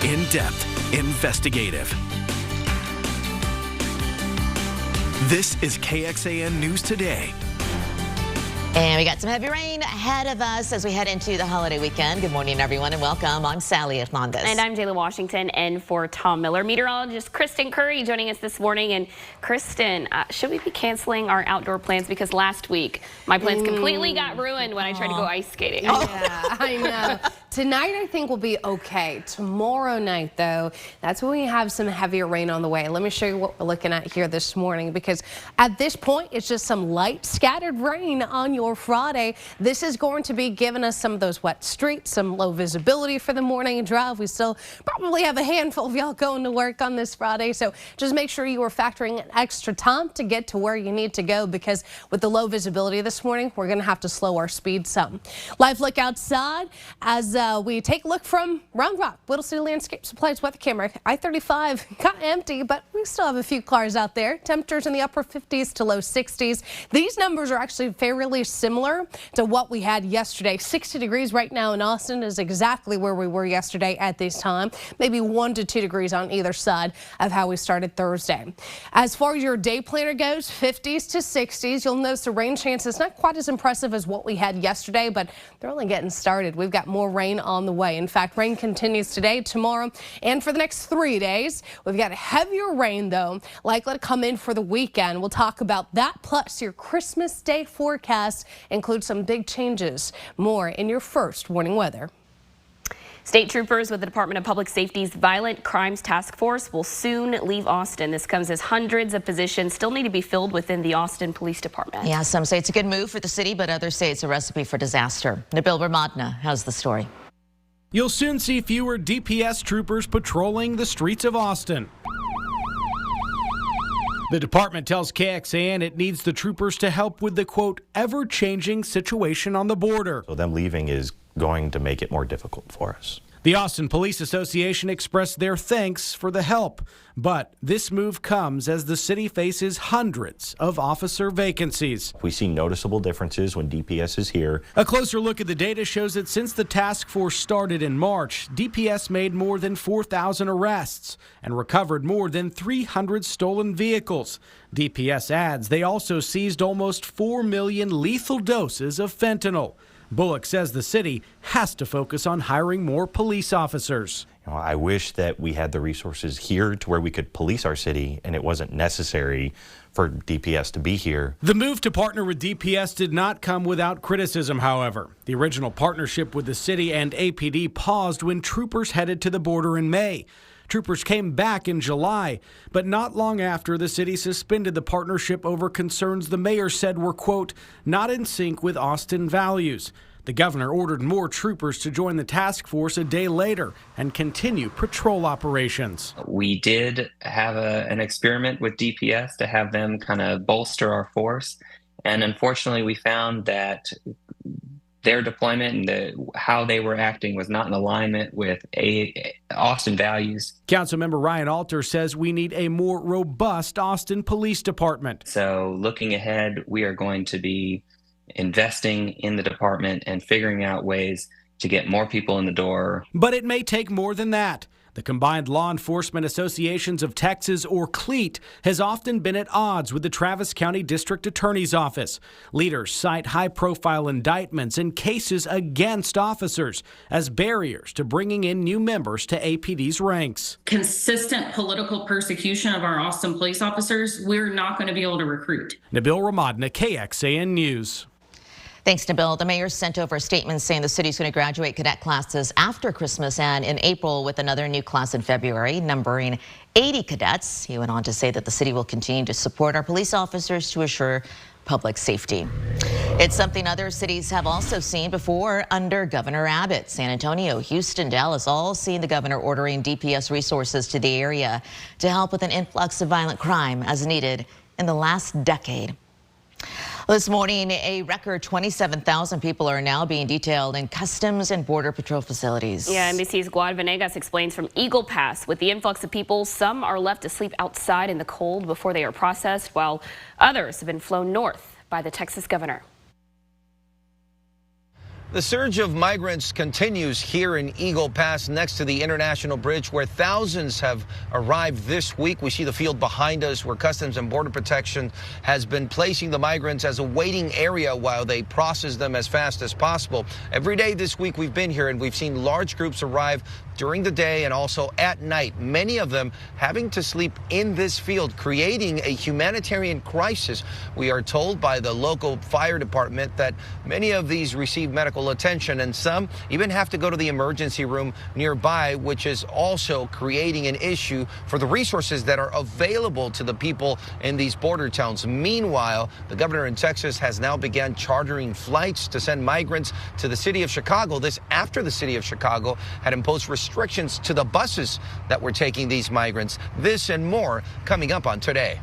In-depth, investigative. This is KXAN News Today. And we got some heavy rain ahead of us as we head into the holiday weekend. Good morning, everyone, and welcome. I'm Sally Hernandez. And I'm Jayla Washington, and for Tom Miller. Meteorologist Kristen Curry joining us this morning. And Kristen, should we be canceling our outdoor plans? Because last week, my plans completely got ruined when I tried to go ice skating. Yeah, I know. Tonight, I think will be okay. Tomorrow night, though, that's when we have some heavier rain on the way. Let me show you what we're looking at here this morning, because at this point, it's just some light scattered rain on your Friday. This is going to be giving us some of those wet streets, some low visibility for the morning drive. We still probably have a handful of y'all going to work on this Friday, so just make sure you are factoring in extra time to get to where you need to go, because with the low visibility this morning, we're going to have to slow our speed some. Live look outside as we take a look from Round Rock. Little City Landscape Supplies weather camera. I-35 kind of empty, but we still have a few cars out there. Temperatures in the upper 50s to low 60s. These numbers are actually fairly similar to what we had yesterday. 60 degrees right now in Austin is exactly where we were yesterday at this time. Maybe 1 to 2 degrees on either side of how we started Thursday. As far as your day planner goes, 50s to 60s. You'll notice the rain chances not quite as impressive as what we had yesterday, but they're only getting started. We've got more rain on the way. In fact, rain continues today, tomorrow, and for the next 3 days. We've got heavier rain, though, likely to come in for the weekend. We'll talk about that, plus your Christmas Day forecast includes some big changes. More in your first warning weather. State troopers with the Department of Public Safety's Violent Crimes Task Force will soon leave Austin. This comes as hundreds of positions still need to be filled within the Austin Police Department. Yeah, some say it's a good move for the city, but others say it's a recipe for disaster. Nabil Ramadna has the story. You'll soon see fewer DPS troopers patrolling the streets of Austin. The department tells KXAN it needs the troopers to help with the, quote, ever-changing situation on the border. So them leaving is going to make it more difficult for us. The Austin Police Association expressed their thanks for the help, but this move comes as the city faces hundreds of officer vacancies. We see noticeable differences when DPS is here. A closer look at the data shows that since the task force started in March, DPS made more than 4,000 arrests and recovered more than 300 stolen vehicles. DPS adds they also seized almost 4 million lethal doses of fentanyl. Bullock says the city has to focus on hiring more police officers. I wish that we had the resources here to where we could police our city and it wasn't necessary for DPS to be here. The move to partner with DPS did not come without criticism, however. The original partnership with the city and APD paused when troopers headed to the border in May. Troopers came back in July, but not long after, the city suspended the partnership over concerns the mayor said were, quote, not in sync with Austin values. The governor ordered more troopers to join the task force a day later and continue patrol operations. We did have an experiment with DPS to have them kind of bolster our force. And unfortunately, we found that their deployment and how they were acting was not in alignment with Austin values. Councilmember Ryan Alter says we need a more robust Austin Police Department. So looking ahead, we are going to be investing in the department and figuring out ways to get more people in the door. But it may take more than that. The Combined Law Enforcement Associations of Texas, or CLEAT, has often been at odds with the Travis County District Attorney's Office. Leaders cite high-profile indictments and cases against officers as barriers to bringing in new members to APD's ranks. Consistent political persecution of our Austin police officers, we're not going to be able to recruit. Nabil Ramadna, KXAN News. Thanks, Nabil. The mayor sent over a statement saying the city's going to graduate cadet classes after Christmas and in April with another new class in February, numbering 80 cadets. He went on to say that the city will continue to support our police officers to assure public safety. It's something other cities have also seen before under Governor Abbott. San Antonio, Houston, Dallas, all seen the governor ordering DPS resources to the area to help with an influx of violent crime as needed in the last decade. This morning, a record 27,000 people are now being detailed in Customs and Border Patrol facilities. Yeah, NBC's Guad Venegas explains from Eagle Pass. With the influx of people, some are left to sleep outside in the cold before they are processed, while others have been flown north by the Texas governor. The surge of migrants continues here in Eagle Pass next to the International Bridge, where thousands have arrived this week. We see the field behind us where Customs and Border Protection has been placing the migrants as a waiting area while they process them as fast as possible. Every day this week we've been here and we've seen large groups arrive during the day and also at night, many of them having to sleep in this field, creating a humanitarian crisis. We are told by the local fire department that many of these receive medical attention and some even have to go to the emergency room nearby, which is also creating an issue for the resources that are available to the people in these border towns. Meanwhile, the governor in Texas has now begun chartering flights to send migrants to the city of Chicago. This after the city of Chicago had imposed restrictions to the buses that were taking these migrants. This and more coming up on Today.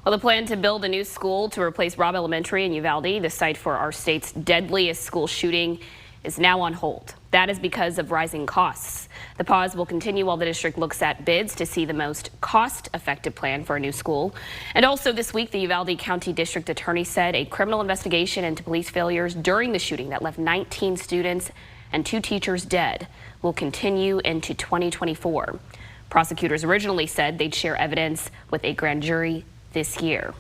Well, the plan to build a new school to replace Robb Elementary in Uvalde, the site for our state's deadliest school shooting, is now on hold. That is because of rising costs. The pause will continue while the district looks at bids to see the most cost-effective plan for a new school. And also this week, the Uvalde County District Attorney said a criminal investigation into police failures during the shooting that left 19 students and 2 teachers dead will continue into 2024. Prosecutors originally said they'd share evidence with a grand jury this year.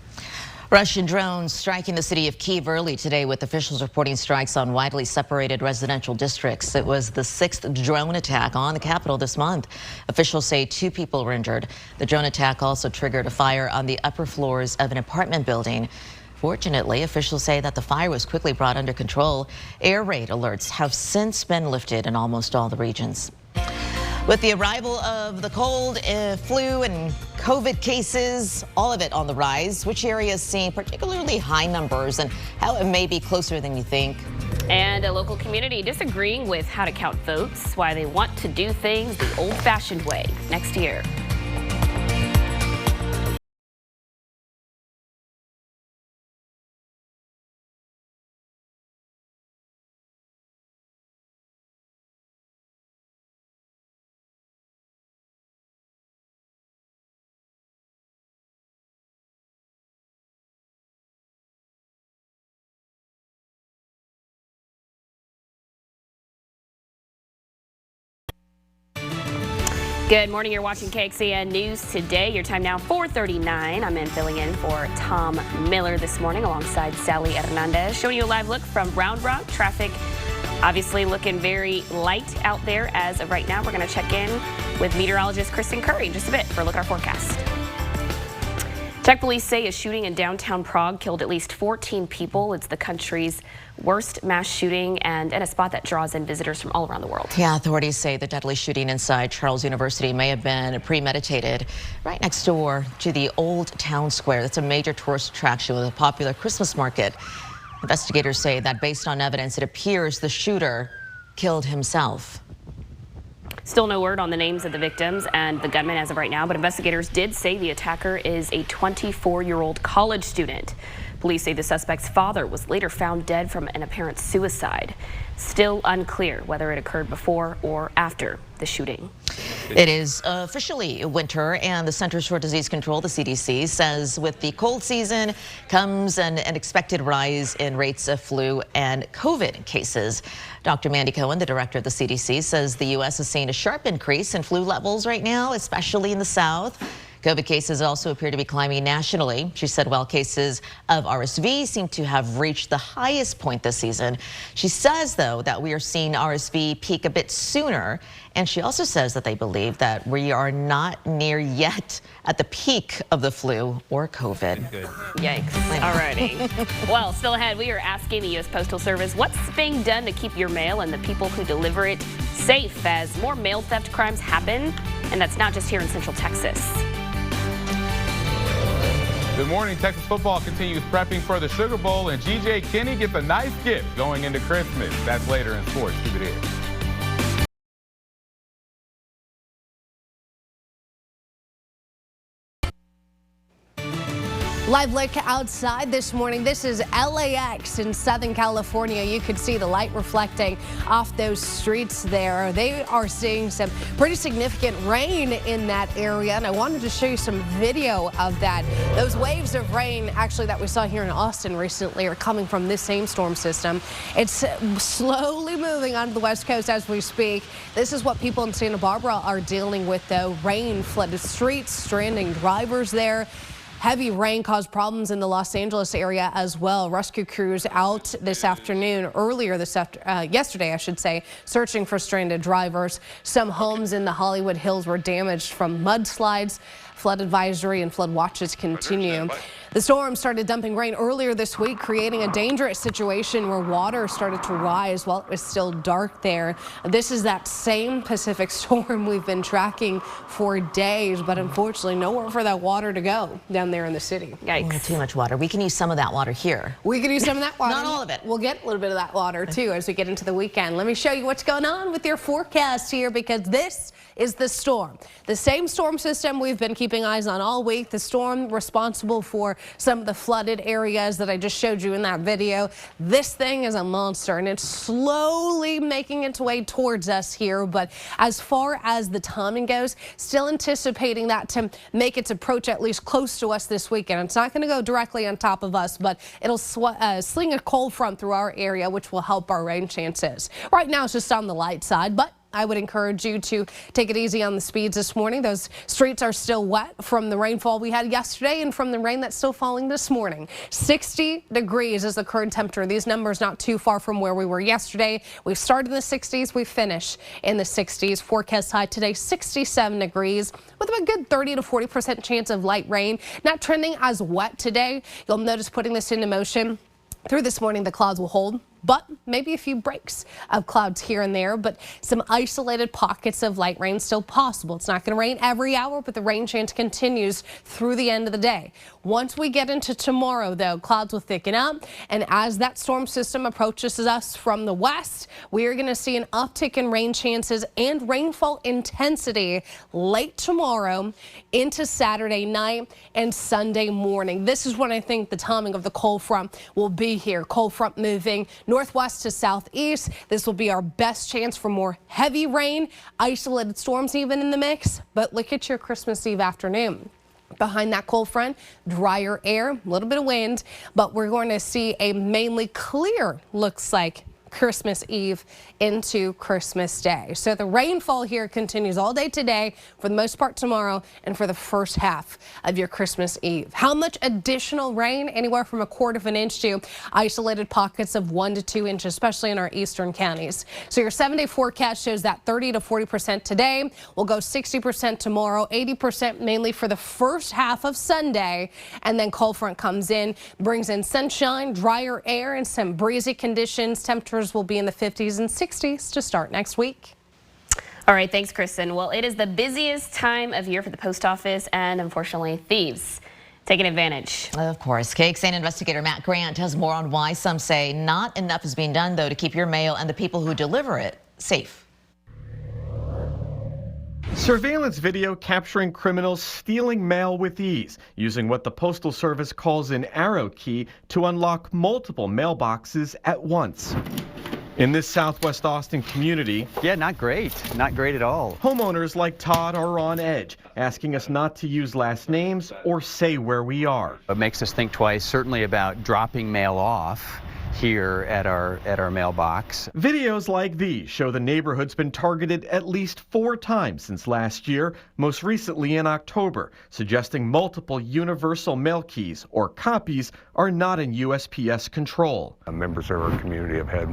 Russian drones striking the city of Kyiv early today, with officials reporting strikes on widely separated residential districts. It was the 6th drone attack on the capital this month. Officials say 2 people were injured. The drone attack also triggered a fire on the upper floors of an apartment building. Fortunately, officials say that the fire was quickly brought under control. Air raid alerts have since been lifted in almost all the regions. With the arrival of the cold, flu and COVID cases, all of it on the rise, which areas seeing particularly high numbers and how it may be closer than you think? And a local community disagreeing with how to count votes, why they want to do things the old-fashioned way next year. Good morning. You're watching KXAN News Today. Your time now 4:39. I'm filling in for Tom Miller this morning alongside Sally Hernandez, showing you a live look from Round Rock. Traffic obviously looking very light out there as of right now. We're going to check in with meteorologist Kristen Curry in just a bit for a look at our forecast. Czech police say a shooting in downtown Prague killed at least 14 people. It's the country's worst mass shooting and in a spot that draws in visitors from all around the world. Yeah, authorities say the deadly shooting inside Charles University may have been premeditated right next door to the Old Town Square. That's a major tourist attraction with a popular Christmas market. Investigators say that based on evidence, it appears the shooter killed himself. Still no word on the names of the victims and the gunman as of right now, but investigators did say the attacker is a 24-year-old college student. Police say the suspect's father was later found dead from an apparent suicide. Still unclear whether it occurred before or after the shooting. It is officially winter, and the Centers for Disease Control, the CDC, says with the cold season comes an expected rise in rates of flu and COVID cases. Dr. Mandy Cohen, the director of the CDC, says the U.S. is seeing a sharp increase in flu levels right now, especially in the South. COVID cases also appear to be climbing nationally. She said while cases of RSV seem to have reached the highest point this season, she says, though, that we are seeing RSV peak a bit sooner. And she also says that they believe that we are not near yet at the peak of the flu or COVID. Good. Yikes. All righty. Well, still ahead, we are asking the U.S. Postal Service what's being done to keep your mail and the people who deliver it safe as more mail theft crimes happen. And that's not just here in Central Texas. Good morning. Texas football continues prepping for the Sugar Bowl, and G.J. Kinney gets a nice gift going into Christmas. That's later in sports. Keep it here. Live look outside this morning. This is LAX in Southern California. You can see the light reflecting off those streets there. They are seeing some pretty significant rain in that area, and I wanted to show you some video of that. Those waves of rain actually that we saw here in Austin recently are coming from this same storm system. It's slowly moving onto the west coast as we speak. This is what people in Santa Barbara are dealing with, though. Rain flooded streets, stranding drivers there. Heavy rain caused problems in the Los Angeles area as well. Rescue crews out this afternoon, yesterday, I should say, searching for stranded drivers. Some homes in the Hollywood Hills were damaged from mudslides. Flood advisory and flood watches continue. The storm started dumping rain earlier this week, creating a dangerous situation where water started to rise while it was still dark there. This is that same Pacific storm we've been tracking for days, but unfortunately nowhere for that water to go down there in the city. Yikes. Too much water. We can use some of that water here. We can use some of that water. Not all of it. We'll get a little bit of that water too as we get into the weekend. Let me show you what's going on with your forecast here, because this is the storm. The same storm system we've been keeping eyes on all week. The storm responsible for some of the flooded areas that I just showed you in that video. This thing is a monster, and it's slowly making its way towards us here. But as far as the timing goes, still anticipating that to make its approach at least close to us this weekend. It's not going to go directly on top of us, but it'll sling a cold front through our area, which will help our rain chances. Right now, it's just on the light side, but I would encourage you to take it easy on the speeds this morning. Those streets are still wet from the rainfall we had yesterday and from the rain that's still falling this morning. 60 degrees is the current temperature. These numbers not too far from where we were yesterday. We started in the 60s. We finish in the 60s. Forecast high today, 67 degrees with a good 30 to 40% chance of light rain. Not trending as wet today. You'll notice putting this into motion. Through this morning, the clouds will hold, but maybe a few breaks of clouds here and there, but some isolated pockets of light rain still possible. It's not going to rain every hour, but the rain chance continues through the end of the day. Once we get into tomorrow, though, clouds will thicken up, and as that storm system approaches us from the west, we are going to see an uptick in rain chances and rainfall intensity late tomorrow into Saturday night and Sunday morning. This is when I think the timing of the cold front will be here. Cold front moving northwest to southeast. This will be our best chance for more heavy rain, isolated storms even in the mix. But look at your Christmas Eve afternoon. Behind that cold front, drier air, a little bit of wind, but we're going to see a mainly clear, looks like, Christmas Eve into Christmas Day. So the rainfall here continues all day today, for the most part tomorrow, and for the first half of your Christmas Eve. How much additional rain? Anywhere from 1/4 of an inch to isolated pockets of 1 to 2 inches, especially in our eastern counties. So your 7-day forecast shows that 30 to 40% today. We'll go 60% tomorrow, 80% mainly for the first half of Sunday, and then cold front comes in, brings in sunshine, drier air, and some breezy conditions. Temperatures will be in the 50s and 60s to start next week. All right, thanks, Kristen. Well, it is the busiest time of year for the post office, and unfortunately, thieves taking advantage. Of course. KXAN investigator Matt Grant has more on why some say not enough is being done, though, to keep your mail and the people who deliver it safe. Surveillance video capturing criminals stealing mail with ease, using what the Postal Service calls an arrow key to unlock multiple mailboxes at once. In this Southwest Austin community, yeah, not great at all. Homeowners like Todd are on edge, asking us not to use last names or say where we are. It makes us think twice, certainly about dropping mail off here at our mailbox. Videos like these show the neighborhood's been targeted at least 4 times since last year, most recently in October, suggesting multiple universal mail keys or copies are not in USPS control. Members of our community have had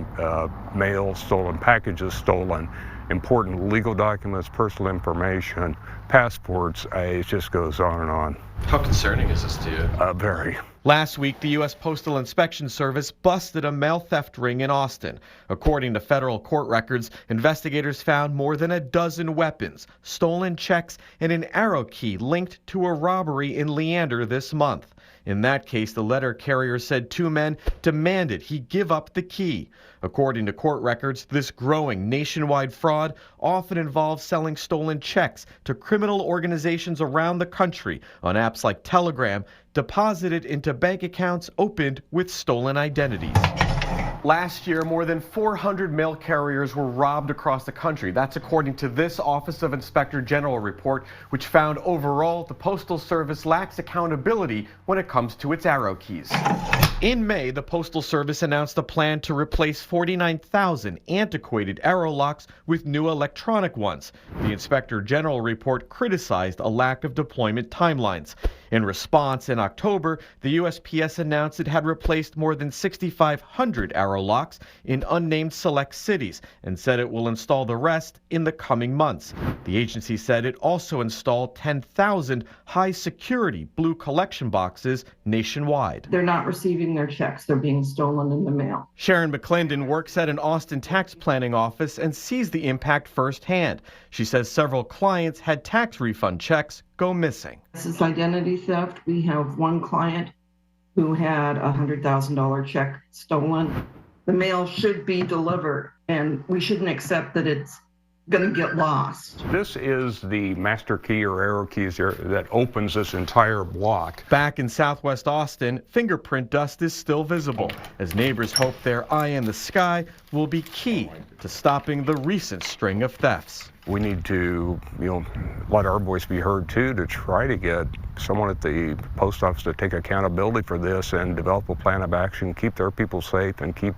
mail stolen, packages stolen, important legal documents, personal information, passports. It just goes on and on. How concerning is this to you? Very. Last week, the U.S. Postal Inspection Service busted a mail theft ring in Austin. According to federal court records, investigators found more than a dozen weapons, stolen checks, and an arrow key linked to a robbery in Leander this month. In that case, the letter carrier said 2 men demanded he give up the key. According to court records, this growing nationwide fraud often involves selling stolen checks to criminal organizations around the country on apps like Telegram, deposited into bank accounts opened with stolen identities. Last year, more than 400 mail carriers were robbed across the country. That's according to this Office of Inspector General report, which found overall the Postal Service lacks accountability when it comes to its arrow keys. In May, the Postal Service announced a plan to replace 49,000 antiquated arrow locks with new electronic ones. The Inspector General report criticized a lack of deployment timelines. In response, in October, the USPS announced it had replaced more than 6,500 arrow locks in unnamed select cities and said it will install the rest in the coming months. The agency said it also installed 10,000 high-security blue collection boxes nationwide. They're not receiving their checks. They're being stolen in the mail. Sharon McClendon works at an Austin tax planning office and sees the impact firsthand. She says several clients had tax refund checks go missing. This is identity theft. We have one client who had a $100,000 check stolen. The mail should be delivered, and we shouldn't accept that it's going to get lost. This is the master key or arrow keys that opens this entire block. Back in southwest Austin, fingerprint dust is still visible as neighbors hope their eye in the sky will be key to stopping the recent string of thefts. We need to, let our voice be heard too, to try to get someone at the post office to take accountability for this and develop a plan of action, keep their people safe, and keep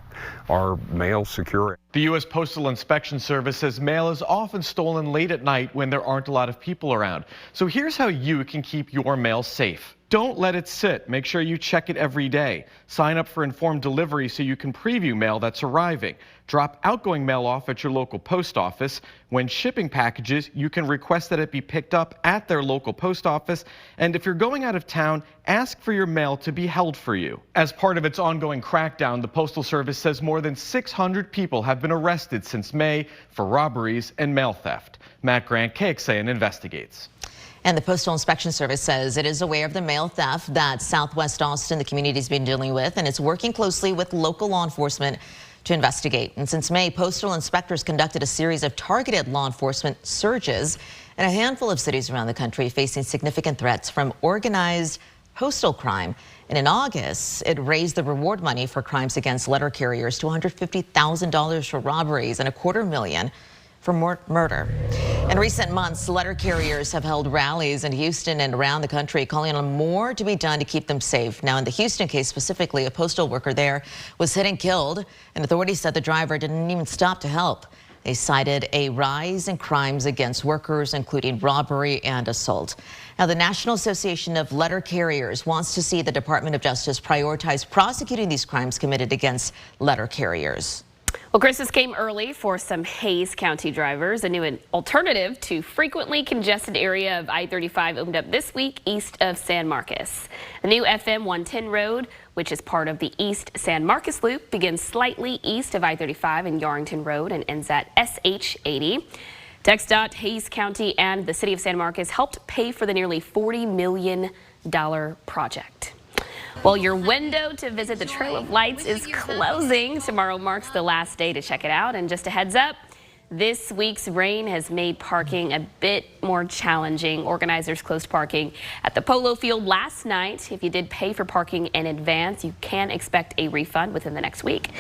our mail secure. The U.S. Postal Inspection Service says mail is often stolen late at night when there aren't a lot of people around. So here's how you can keep your mail safe. Don't let it sit. Make sure you check it every day. Sign up for informed delivery so you can preview mail that's arriving. Drop outgoing mail off at your local post office. When shipping packages, you can request that it be picked up at their local post office. And if you're going out of town, ask for your mail to be held for you. As part of its ongoing crackdown, the Postal Service says more than 600 people have been arrested since May for robberies and mail theft. Matt Grant, KXAN investigates. And the Postal Inspection Service says it is aware of the mail theft that Southwest Austin, the community, has been dealing with, and it's working closely with local law enforcement to investigate. And since May, postal inspectors conducted a series of targeted law enforcement surges in a handful of cities around the country facing significant threats from organized postal crime. And in August, it raised the reward money for crimes against letter carriers to $150,000 for robberies and $250,000 for murder. In recent months, letter carriers have held rallies in Houston and around the country calling on more to be done to keep them safe. Now, in the Houston case specifically, a postal worker there was hit and killed, and authorities said the driver didn't even stop to help. They cited a rise in crimes against workers, including robbery and assault. Now, the National Association of Letter Carriers wants to see the Department of Justice prioritize prosecuting these crimes committed against letter carriers. Well, Christmas came early for some Hays County drivers. A new alternative to frequently congested area of I-35 opened up this week east of San Marcos. The new FM 110 road, which is part of the East San Marcos Loop, begins slightly east of I-35 and Yarrington Road and ends at SH 80. TxDOT, Hays County, and the city of San Marcos helped pay for the nearly $40 million project. Well, your window to visit the Trail of Lights is closing. Tomorrow marks the last day to check it out. And just a heads up, this week's rain has made parking a bit more challenging. Organizers closed parking at the polo field last night. If you did pay for parking in advance, you can expect a refund within the next week.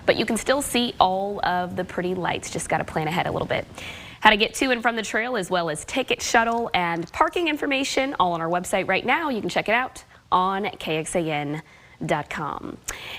But you can still see all of the pretty lights. Just got to plan ahead a little bit. How to get to and from the trail, as well as ticket, shuttle, and parking information, all on our website right now. You can check it out on KXAN.com.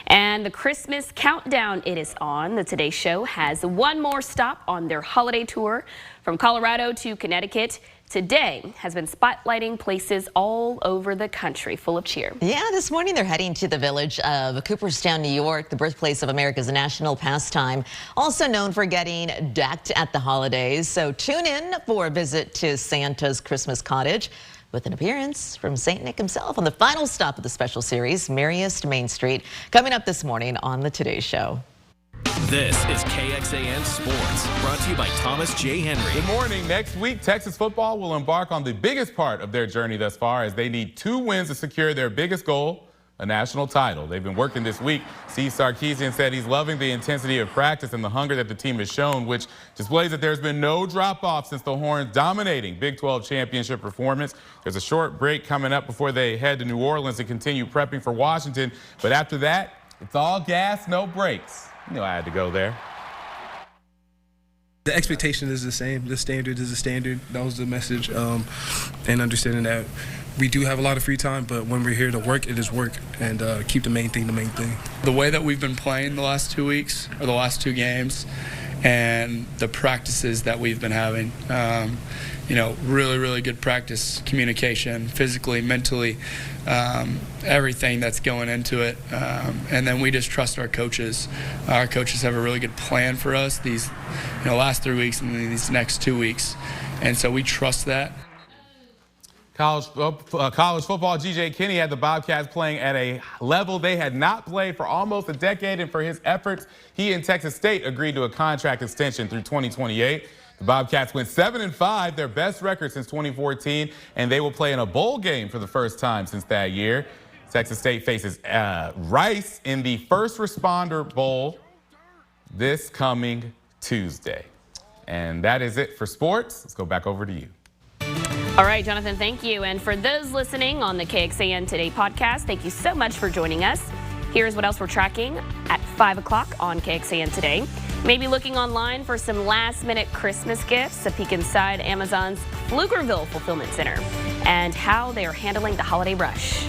And the Christmas countdown, it is on. The Today Show has one more stop on their holiday tour from Colorado to Connecticut. Today has been spotlighting places all over the country, full of cheer. Yeah, this morning they're heading to the village of Cooperstown, New York, the birthplace of America's national pastime, also known for getting decked at the holidays. So tune in for a visit to Santa's Christmas cottage, with an appearance from St. Nick himself on the final stop of the special series, Merriest Main Street, coming up this morning on the Today Show. This is KXAN Sports, brought to you by Thomas J. Henry. Good morning. Next week, Texas football will embark on the biggest part of their journey thus far as they need 2 wins to secure their biggest goal, a national title. They've been working this week. Steve Sarkisian said he's loving the intensity of practice and the hunger that the team has shown, which displays that there's been no drop-off since the Horns' dominating Big 12 championship performance. There's a short break coming up before they head to New Orleans to continue prepping for Washington. But after that, it's all gas, no brakes. You know I had to go there. The expectation is the same. The standard is the standard. That was the message. And understanding that we do have a lot of free time, but when we're here to work, it is work, and keep the main thing the main thing. The way that we've been playing the last 2 weeks, or the last 2 games, and the practices that we've been having, really, really good practice, communication, physically, mentally, everything that's going into it. And then we just trust our coaches. Our coaches have a really good plan for us these last 3 weeks and these next 2 weeks. And so we trust that. College football, G.J. Kinney had the Bobcats playing at a level they had not played for almost a decade, and for his efforts, he and Texas State agreed to a contract extension through 2028. The Bobcats went 7-5, their best record since 2014, and they will play in a bowl game for the first time since that year. Texas State faces Rice in the First Responder Bowl this coming Tuesday. And that is it for sports. Let's go back over to you. All right, Jonathan, thank you. And for those listening on the KXAN Today podcast, thank you so much for joining us. Here's what else we're tracking at 5 o'clock on KXAN Today. Maybe looking online for some last-minute Christmas gifts, a peek inside Amazon's Pflugerville Fulfillment Center, and how they are handling the holiday rush.